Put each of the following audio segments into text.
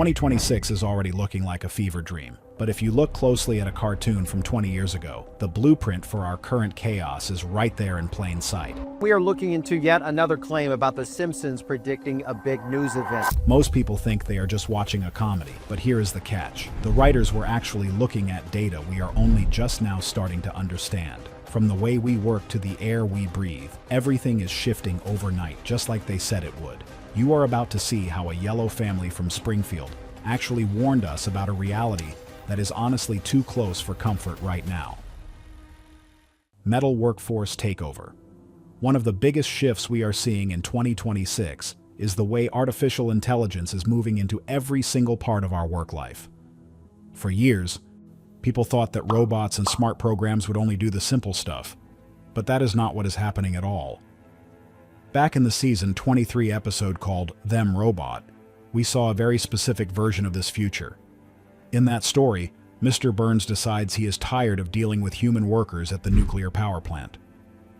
2026 is already looking like a fever dream, but if you look closely at a cartoon from 20 years ago, the blueprint for our current chaos is right there in plain sight. We are looking into yet another claim about the Simpsons predicting a big news event. Most people think they are just watching a comedy, but here is the catch. The writers were actually looking at data we are only just now starting to understand. From the way we work to the air we breathe, everything is shifting overnight, just like they said it would. You are about to see how a yellow family from Springfield actually warned us about a reality that is honestly too close for comfort right now. Metal Workforce Takeover. One of the biggest shifts we are seeing in 2026 is the way artificial intelligence is moving into every single part of our work life. For years, people thought that robots and smart programs would only do the simple stuff, but that is not what is happening at all. Back in the season 23 episode called Them Robot, we saw a very specific version of this future. In that story, Mr. Burns decides he is tired of dealing with human workers at the nuclear power plant.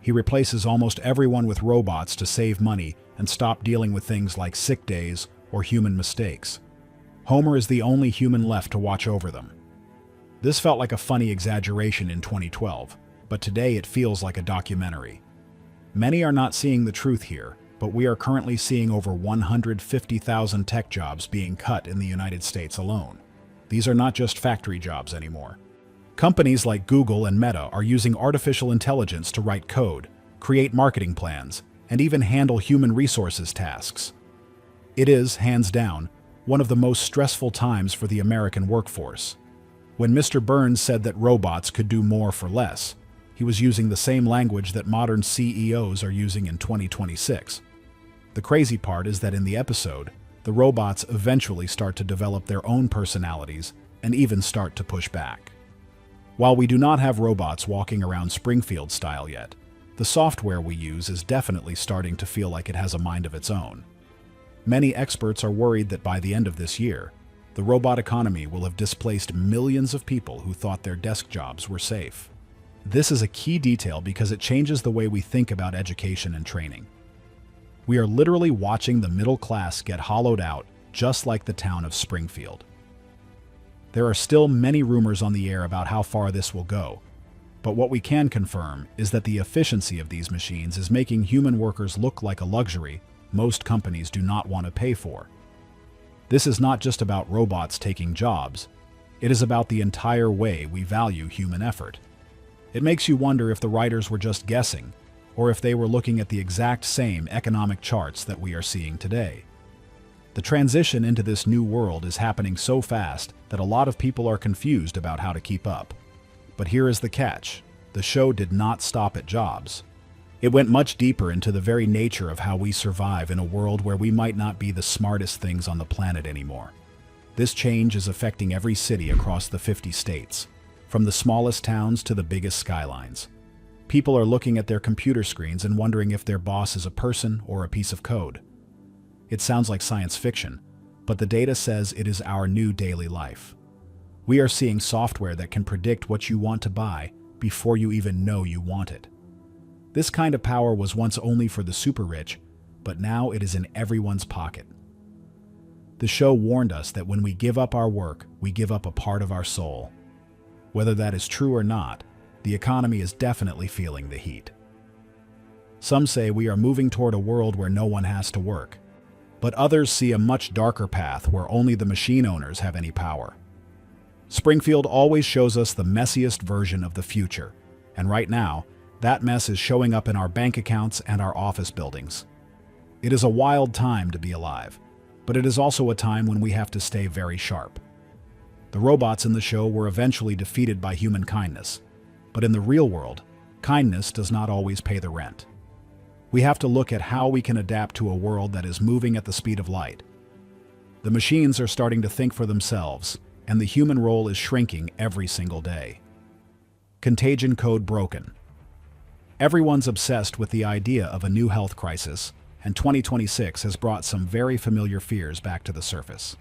He replaces almost everyone with robots to save money and stop dealing with things like sick days or human mistakes. Homer is the only human left to watch over them. This felt like a funny exaggeration in 2012, but today it feels like a documentary. Many are not seeing the truth here, but we are currently seeing over 150,000 tech jobs being cut in the United States alone. These are not just factory jobs anymore. Companies like Google and Meta are using artificial intelligence to write code, create marketing plans, and even handle human resources tasks. It is, hands down, one of the most stressful times for the American workforce. When Mr. Burns said that robots could do more for less, he was using the same language that modern CEOs are using in 2026. The crazy part is that in the episode, the robots eventually start to develop their own personalities and even start to push back. While we do not have robots walking around Springfield style yet, the software we use is definitely starting to feel like it has a mind of its own. Many experts are worried that by the end of this year, the robot economy will have displaced millions of people who thought their desk jobs were safe. This is a key detail because it changes the way we think about education and training. We are literally watching the middle class get hollowed out, just like the town of Springfield. There are still many rumors on the air about how far this will go, but what we can confirm is that the efficiency of these machines is making human workers look like a luxury most companies do not want to pay for. This is not just about robots taking jobs, it is about the entire way we value human effort. It makes you wonder if the writers were just guessing, or if they were looking at the exact same economic charts that we are seeing today. The transition into this new world is happening so fast that a lot of people are confused about how to keep up. But here is the catch. The show did not stop at jobs. It went much deeper into the very nature of how we survive in a world where we might not be the smartest things on the planet anymore. This change is affecting every city across the 50 states, from the smallest towns to the biggest skylines. People are looking at their computer screens and wondering if their boss is a person or a piece of code. It sounds like science fiction, but the data says it is our new daily life. We are seeing software that can predict what you want to buy before you even know you want it. This kind of power was once only for the super rich, but now it is in everyone's pocket. The show warned us that when we give up our work, we give up a part of our soul. Whether that is true or not, the economy is definitely feeling the heat. Some say we are moving toward a world where no one has to work, but others see a much darker path where only the machine owners have any power. Springfield always shows us the messiest version of the future, and right now, that mess is showing up in our bank accounts and our office buildings. It is a wild time to be alive, but it is also a time when we have to stay very sharp. The robots in the show were eventually defeated by human kindness, but in the real world, kindness does not always pay the rent. We have to look at how we can adapt to a world that is moving at the speed of light. The machines are starting to think for themselves, and the human role is shrinking every single day. Contagion code broken. Everyone's obsessed with the idea of a new health crisis, and 2026 has brought some very familiar fears back to the surface.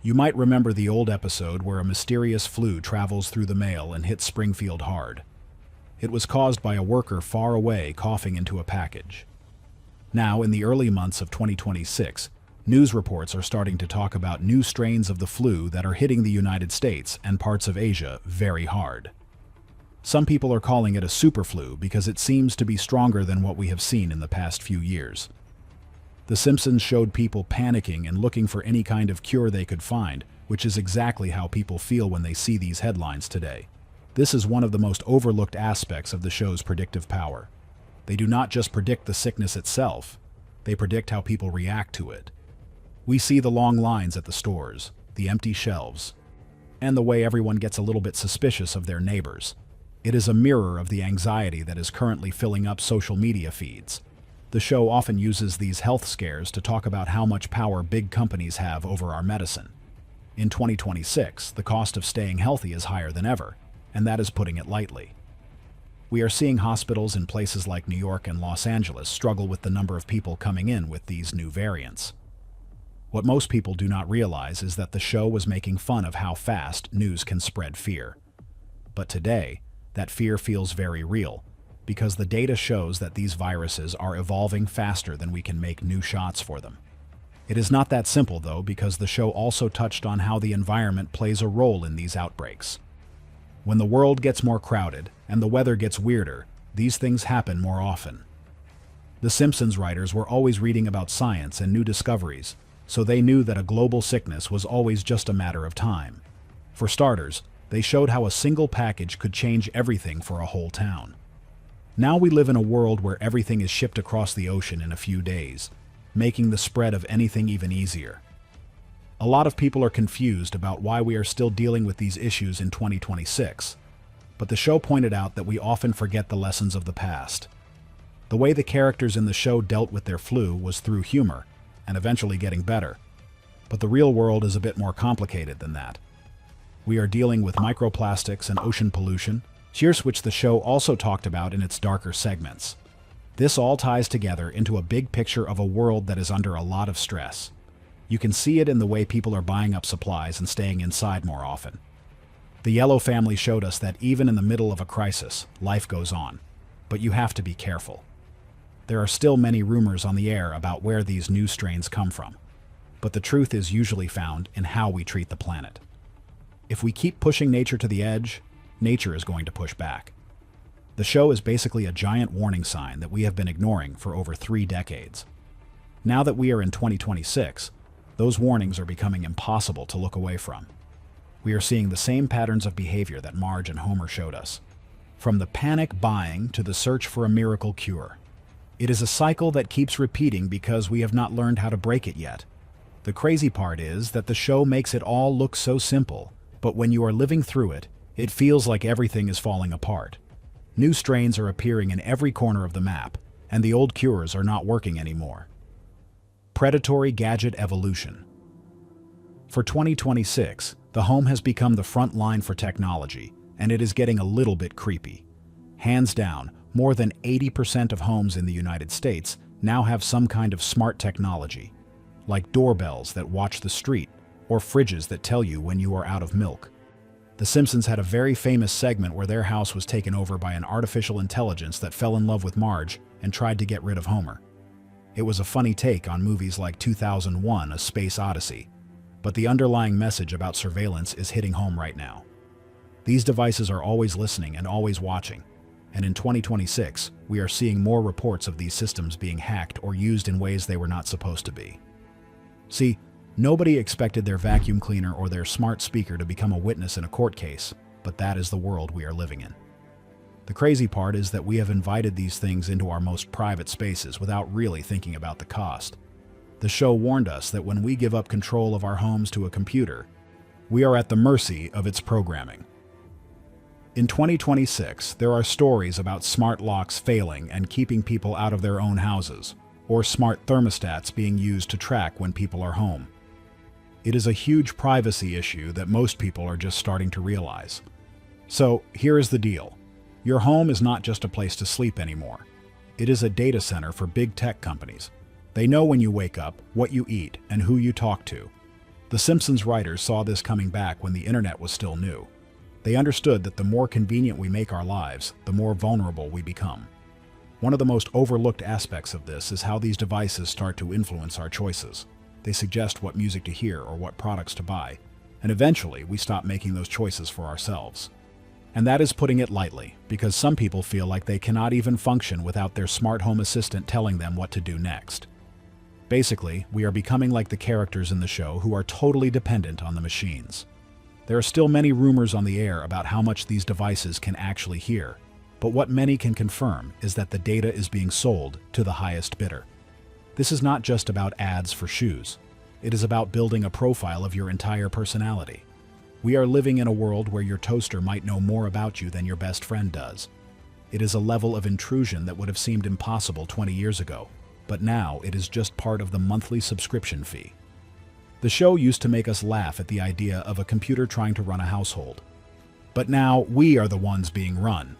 You might remember the old episode where a mysterious flu travels through the mail and hits Springfield hard. It was caused by a worker far away coughing into a package. Now, in the early months of 2026, News reports are starting to talk about new strains of the flu that are hitting the United States and parts of Asia very hard. Some people are calling it a superflu because it seems to be stronger than what we have seen in the past few years. The Simpsons showed people panicking and looking for any kind of cure they could find, which is exactly how people feel when they see these headlines today. This is one of the most overlooked aspects of the show's predictive power. They do not just predict the sickness itself, they predict how people react to it. We see the long lines at the stores, the empty shelves, and the way everyone gets a little bit suspicious of their neighbors. It is a mirror of the anxiety that is currently filling up social media feeds. The show often uses these health scares to talk about how much power big companies have over our medicine. In 2026, the cost of staying healthy is higher than ever, and that is putting it lightly. We are seeing hospitals in places like New York and Los Angeles struggle with the number of people coming in with these new variants. What most people do not realize is that the show was making fun of how fast news can spread fear. But today, that fear feels very real, because the data shows that these viruses are evolving faster than we can make new shots for them. It is not that simple, though, because the show also touched on how the environment plays a role in these outbreaks. When the world gets more crowded and the weather gets weirder, these things happen more often. The Simpsons writers were always reading about science and new discoveries, so they knew that a global sickness was always just a matter of time. For starters, they showed how a single package could change everything for a whole town. Now we live in a world where everything is shipped across the ocean in a few days, making the spread of anything even easier. A lot of people are confused about why we are still dealing with these issues in 2026, but the show pointed out that we often forget the lessons of the past. The way the characters in the show dealt with their flu was through humor, and eventually getting better. But the real world is a bit more complicated than that. We are dealing with microplastics and ocean pollution, which the show also talked about in its darker segments. This all ties together into a big picture of a world that is under a lot of stress. You can see it in the way people are buying up supplies and staying inside more often. The Yellow family showed us that even in the middle of a crisis, life goes on, but you have to be careful. There are still many rumors on the air about where these new strains come from, but the truth is usually found in how we treat the planet. If we keep pushing nature to the edge, nature is going to push back. The show is basically a giant warning sign that we have been ignoring for over 3 decades. Now that we are in 2026, those warnings are becoming impossible to look away from. We are seeing the same patterns of behavior that Marge and Homer showed us. From the panic buying to the search for a miracle cure. It is a cycle that keeps repeating because we have not learned how to break it yet. The crazy part is that the show makes it all look so simple, but when you are living through it, it feels like everything is falling apart. New strains are appearing in every corner of the map, and the old cures are not working anymore. Predatory gadget evolution. For 2026, the home has become the front line for technology, and it is getting a little bit creepy. Hands down, more than 80% of homes in the United States now have some kind of smart technology, like doorbells that watch the street, or fridges that tell you when you are out of milk. The Simpsons had a very famous segment where their house was taken over by an artificial intelligence that fell in love with Marge and tried to get rid of Homer. It was a funny take on movies like 2001: A Space Odyssey, but the underlying message about surveillance is hitting home right now. These devices are always listening and always watching, and in 2026, we are seeing more reports of these systems being hacked or used in ways they were not supposed to be. See, nobody expected their vacuum cleaner or their smart speaker to become a witness in a court case, but that is the world we are living in. The crazy part is that we have invited these things into our most private spaces without really thinking about the cost. The show warned us that when we give up control of our homes to a computer, we are at the mercy of its programming. In 2026, there are stories about smart locks failing and keeping people out of their own houses, or smart thermostats being used to track when people are home. It is a huge privacy issue that most people are just starting to realize. So, here is the deal. Your home is not just a place to sleep anymore. It is a data center for big tech companies. They know when you wake up, what you eat, and who you talk to. The Simpsons writers saw this coming back when the internet was still new. They understood that the more convenient we make our lives, the more vulnerable we become. One of the most overlooked aspects of this is how these devices start to influence our choices. They suggest what music to hear or what products to buy, and eventually we stop making those choices for ourselves. And that is putting it lightly, because some people feel like they cannot even function without their smart home assistant telling them what to do next. Basically, we are becoming like the characters in the show who are totally dependent on the machines. There are still many rumors on the air about how much these devices can actually hear, but what many can confirm is that the data is being sold to the highest bidder. This is not just about ads for shoes. It is about building a profile of your entire personality. We are living in a world where your toaster might know more about you than your best friend does. It is a level of intrusion that would have seemed impossible 20 years ago, but now it is just part of the monthly subscription fee. The show used to make us laugh at the idea of a computer trying to run a household. But now we are the ones being run.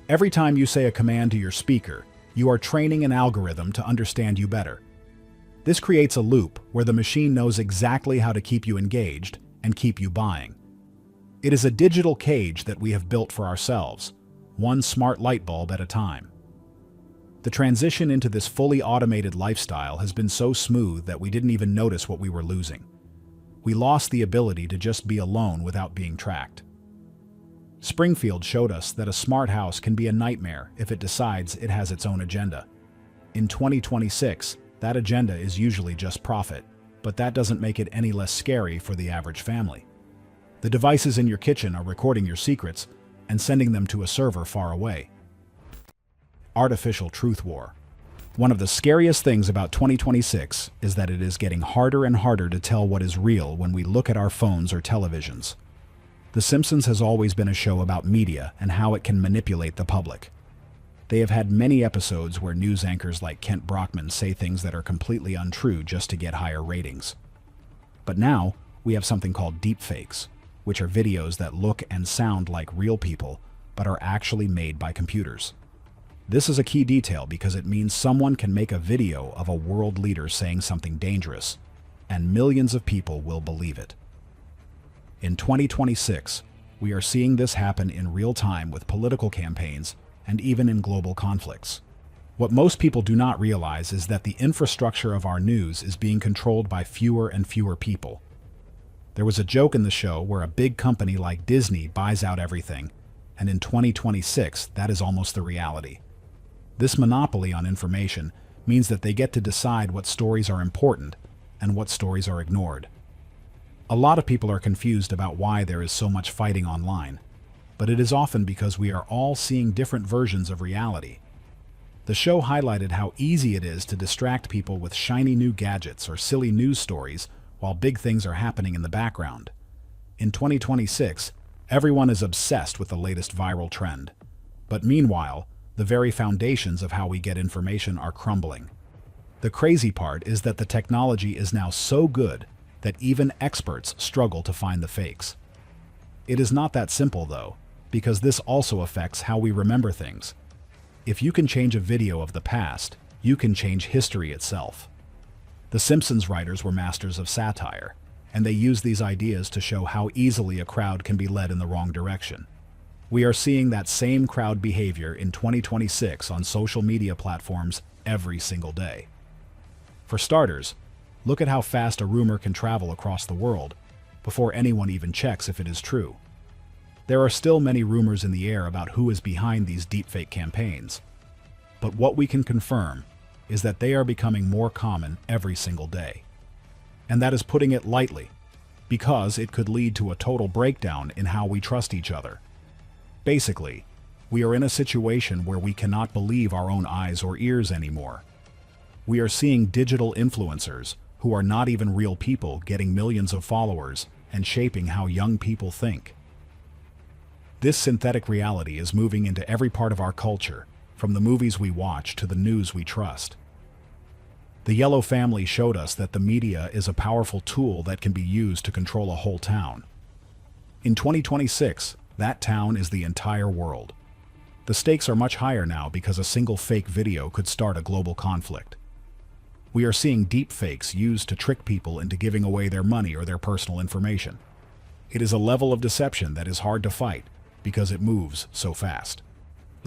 Every time you say a command to your speaker, you are training an algorithm to understand you better. This creates a loop where the machine knows exactly how to keep you engaged and keep you buying. It is a digital cage that we have built for ourselves, one smart light bulb at a time. The transition into this fully automated lifestyle has been so smooth that we didn't even notice what we were losing. We lost the ability to just be alone without being tracked. Springfield showed us that a smart house can be a nightmare if it decides it has its own agenda. In 2026, that agenda is usually just profit, but that doesn't make it any less scary for the average family. The devices in your kitchen are recording your secrets and sending them to a server far away. Artificial truth war. One of the scariest things about 2026 is that it is getting harder and harder to tell what is real when we look at our phones or televisions. The Simpsons has always been a show about media and how it can manipulate the public. They have had many episodes where news anchors like Kent Brockman say things that are completely untrue just to get higher ratings. But now, we have something called deepfakes, which are videos that look and sound like real people, but are actually made by computers. This is a key detail because it means someone can make a video of a world leader saying something dangerous, and millions of people will believe it. In 2026, we are seeing this happen in real time with political campaigns and even in global conflicts. What most people do not realize is that the infrastructure of our news is being controlled by fewer and fewer people. There was a joke in the show where a big company like Disney buys out everything, and in 2026, that is almost the reality. This monopoly on information means that they get to decide what stories are important and what stories are ignored. A lot of people are confused about why there is so much fighting online, but it is often because we are all seeing different versions of reality. The show highlighted how easy it is to distract people with shiny new gadgets or silly news stories while big things are happening in the background. In 2026, everyone is obsessed with the latest viral trend. But meanwhile, the very foundations of how we get information are crumbling. The crazy part is that the technology is now so good that even experts struggle to find the fakes. It is not that simple, though, because this also affects how we remember things. If you can change a video of the past, you can change history itself. The Simpsons writers were masters of satire, and they use these ideas to show how easily a crowd can be led in the wrong direction. We are seeing that same crowd behavior in 2026 on social media platforms every single day. For starters, look at how fast a rumor can travel across the world before anyone even checks if it is true. There are still many rumors in the air about who is behind these deepfake campaigns, but what we can confirm is that they are becoming more common every single day. And that is putting it lightly, because it could lead to a total breakdown in how we trust each other. Basically, we are in a situation where we cannot believe our own eyes or ears anymore. We are seeing digital influencers who are not even real people getting millions of followers and shaping how young people think. This synthetic reality is moving into every part of our culture, from the movies we watch to the news we trust. The Yellow family showed us that the media is a powerful tool that can be used to control a whole town. In 2026, that town is the entire world. The stakes are much higher now because a single fake video could start a global conflict. We are seeing deepfakes used to trick people into giving away their money or their personal information. It is a level of deception that is hard to fight because it moves so fast.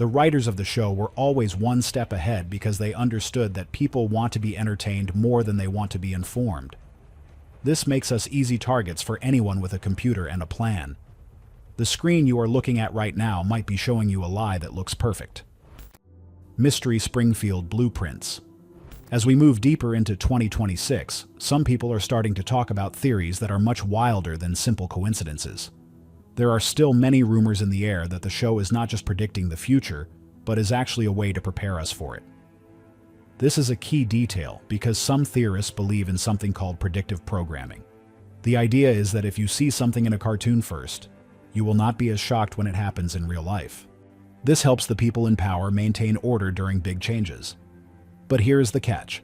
The writers of the show were always one step ahead because they understood that people want to be entertained more than they want to be informed. This makes us easy targets for anyone with a computer and a plan. The screen you are looking at right now might be showing you a lie that looks perfect. Mystery Springfield blueprints. As we move deeper into 2026, some people are starting to talk about theories that are much wilder than simple coincidences. There are still many rumors in the air that the show is not just predicting the future, but is actually a way to prepare us for it. This is a key detail because some theorists believe in something called predictive programming. The idea is that if you see something in a cartoon first, you will not be as shocked when it happens in real life. This helps the people in power maintain order during big changes. But here's the catch.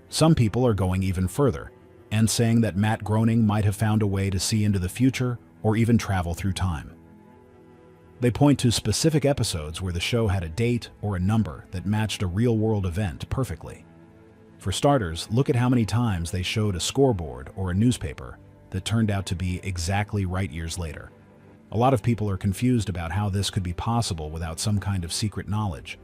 Some people are going even further and saying that Matt Groening might have found a way to see into the future or even travel through time. They point to specific episodes where the show had a date or a number that matched a real-world event perfectly. For starters, look at how many times they showed a scoreboard or a newspaper that turned out to be exactly right years later. A lot of people are confused about how this could be possible without some kind of secret knowledge.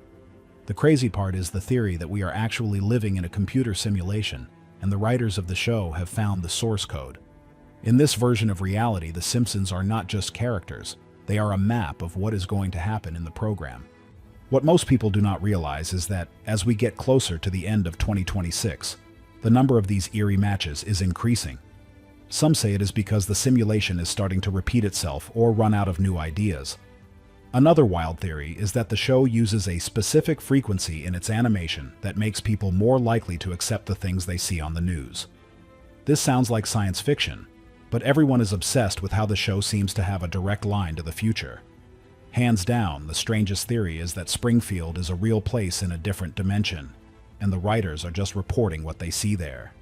The crazy part is the theory that we are actually living in a computer simulation, and the writers of the show have found the source code. In this version of reality, the Simpsons are not just characters, they are a map of what is going to happen in the program. What most people do not realize is that, as we get closer to the end of 2026, the number of these eerie matches is increasing. Some say it is because the simulation is starting to repeat itself or run out of new ideas. Another wild theory is that the show uses a specific frequency in its animation that makes people more likely to accept the things they see on the news. This sounds like science fiction, but everyone is obsessed with how the show seems to have a direct line to the future. Hands down, the strangest theory is that Springfield is a real place in a different dimension, and the writers are just reporting what they see there.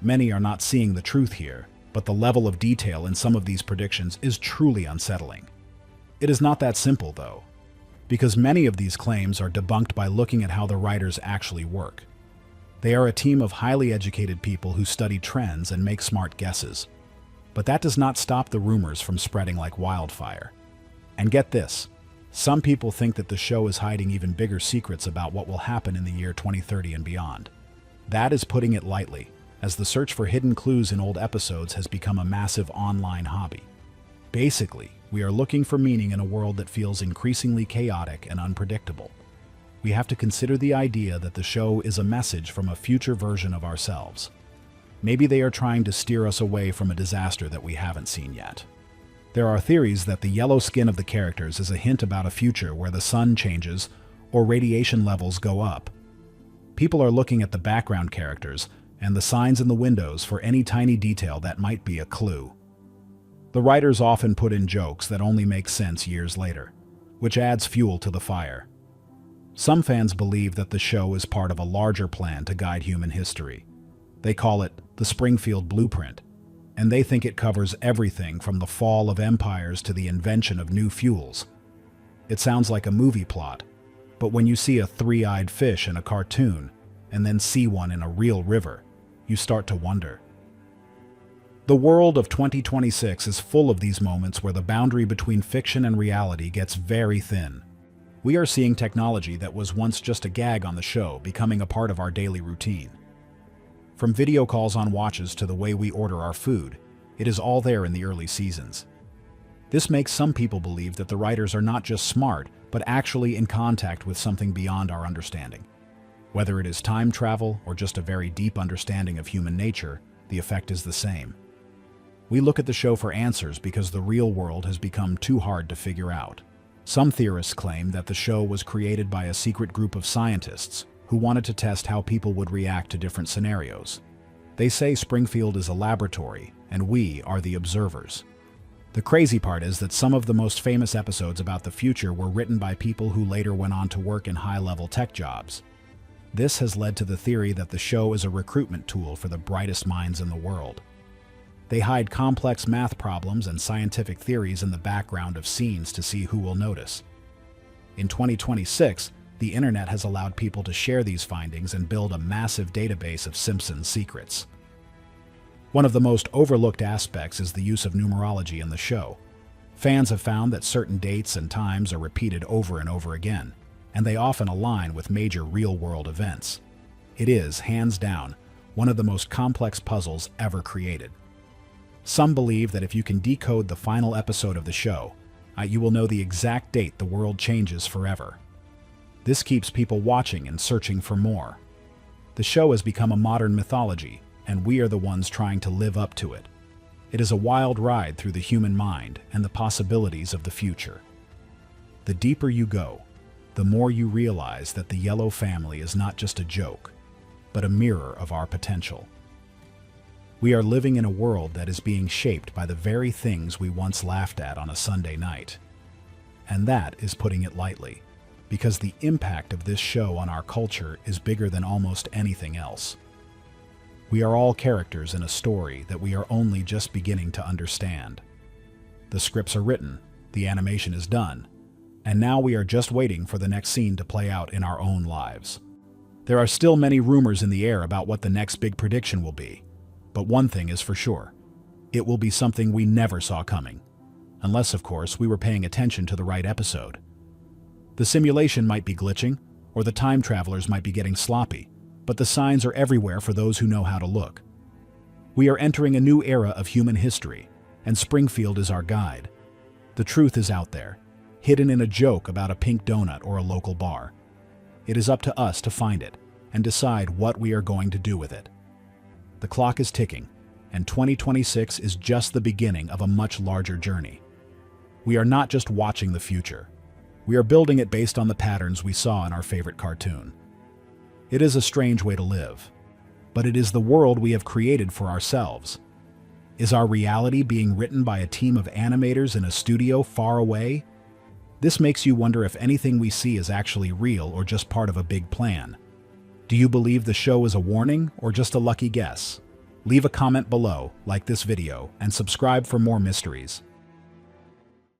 Many are not seeing the truth here, but the level of detail in some of these predictions is truly unsettling. It is not that simple, though, because many of these claims are debunked by looking at how the writers actually work. They are a team of highly educated people who study trends and make smart guesses. But that does not stop the rumors from spreading like wildfire. And get this, some people think that the show is hiding even bigger secrets about what will happen in the year 2030 and beyond. That is putting it lightly, as the search for hidden clues in old episodes has become a massive online hobby. Basically, we are looking for meaning in a world that feels increasingly chaotic and unpredictable. We have to consider the idea that the show is a message from a future version of ourselves. Maybe they are trying to steer us away from a disaster that we haven't seen yet. There are theories that the yellow skin of the characters is a hint about a future where the sun changes or radiation levels go up. People are looking at the background characters and the signs in the windows for any tiny detail that might be a clue. The writers often put in jokes that only make sense years later, which adds fuel to the fire. Some fans believe that the show is part of a larger plan to guide human history. They call it the Springfield Blueprint, and they think it covers everything from the fall of empires to the invention of new fuels. It sounds like a movie plot, but when you see a three-eyed fish in a cartoon and then see one in a real river, you start to wonder. The world of 2026 is full of these moments where the boundary between fiction and reality gets very thin. We are seeing technology that was once just a gag on the show becoming a part of our daily routine. From video calls on watches to the way we order our food, it is all there in the early seasons. This makes some people believe that the writers are not just smart, but actually in contact with something beyond our understanding. Whether it is time travel or just a very deep understanding of human nature, the effect is the same. We look at the show for answers because the real world has become too hard to figure out. Some theorists claim that the show was created by a secret group of scientists who wanted to test how people would react to different scenarios. They say Springfield is a laboratory, and we are the observers. The crazy part is that some of the most famous episodes about the future were written by people who later went on to work in high-level tech jobs. This has led to the theory that the show is a recruitment tool for the brightest minds in the world. They hide complex math problems and scientific theories in the background of scenes to see who will notice. In 2026, the internet has allowed people to share these findings and build a massive database of Simpsons secrets. One of the most overlooked aspects is the use of numerology in the show. Fans have found that certain dates and times are repeated over and over again, and they often align with major real-world events. It is, hands down, one of the most complex puzzles ever created. Some believe that if you can decode the final episode of the show, you will know the exact date the world changes forever. This keeps people watching and searching for more. The show has become a modern mythology, and we are the ones trying to live up to it. It is a wild ride through the human mind and the possibilities of the future. The deeper you go, the more you realize that the Yellow family is not just a joke, but a mirror of our potential. We are living in a world that is being shaped by the very things we once laughed at on a Sunday night. And that is putting it lightly, because the impact of this show on our culture is bigger than almost anything else. We are all characters in a story that we are only just beginning to understand. The scripts are written, the animation is done, and now we are just waiting for the next scene to play out in our own lives. There are still many rumors in the air about what the next big prediction will be, but one thing is for sure. It will be something we never saw coming. Unless, of course, we were paying attention to the right episode. The simulation might be glitching, or the time travelers might be getting sloppy, but the signs are everywhere for those who know how to look. We are entering a new era of human history, and Springfield is our guide. The truth is out there, hidden in a joke about a pink donut or a local bar. It is up to us to find it and decide what we are going to do with it. The clock is ticking, and 2026 is just the beginning of a much larger journey. We are not just watching the future. We are building it based on the patterns we saw in our favorite cartoon. It is a strange way to live, but it is the world we have created for ourselves. Is our reality being written by a team of animators in a studio far away? This makes you wonder if anything we see is actually real or just part of a big plan. Do you believe the show is a warning or just a lucky guess? Leave a comment below, like this video, and subscribe for more mysteries.